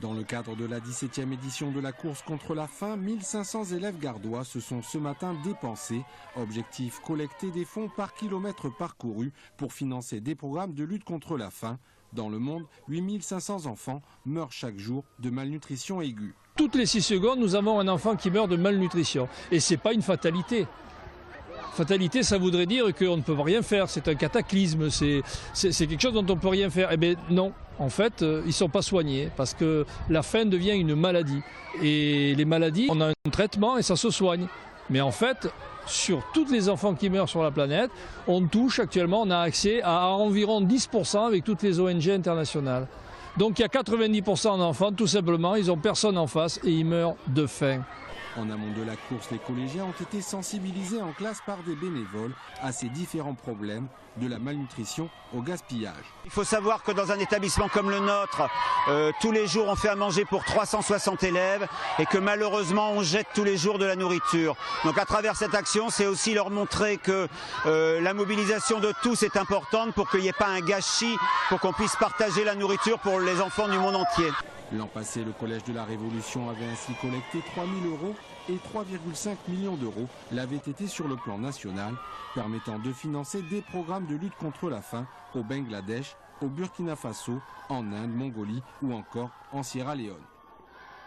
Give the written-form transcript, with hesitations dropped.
Dans le cadre de la 17e édition de la course contre la faim, 1500 élèves gardois se sont ce matin dépensés. Objectif, collecter des fonds par kilomètre parcouru pour financer des programmes de lutte contre la faim. Dans le monde, 8500 enfants meurent chaque jour de malnutrition aiguë. Toutes les 6 secondes, nous avons un enfant qui meurt de malnutrition. Et ce n'est pas une fatalité. Fatalité, ça voudrait dire qu'on ne peut rien faire, c'est un cataclysme, c'est quelque chose dont on ne peut rien faire. Eh bien non, en fait, ils ne sont pas soignés parce que la faim devient une maladie. Et les maladies, on a un traitement et ça se soigne. Mais en fait, sur tous les enfants qui meurent sur la planète, on touche actuellement, on a accès à environ 10% avec toutes les ONG internationales. Donc il y a 90% d'enfants, tout simplement, ils n'ont personne en face et ils meurent de faim. En amont de la course, les collégiens ont été sensibilisés en classe par des bénévoles à ces différents problèmes, de la malnutrition au gaspillage. Il faut savoir que dans un établissement comme le nôtre, tous les jours on fait à manger pour 360 élèves et que malheureusement on jette tous les jours de la nourriture. Donc à travers cette action, c'est aussi leur montrer que la mobilisation de tous est importante pour qu'il n'y ait pas un gâchis, pour qu'on puisse partager la nourriture pour les enfants du monde entier. L'an passé, le Collège de la Révolution avait ainsi collecté 3 000 € et 3,5 millions d'euros l'avaient été sur le plan national, permettant de financer des programmes de lutte contre la faim au Bangladesh, au Burkina Faso, en Inde, Mongolie ou encore en Sierra Leone.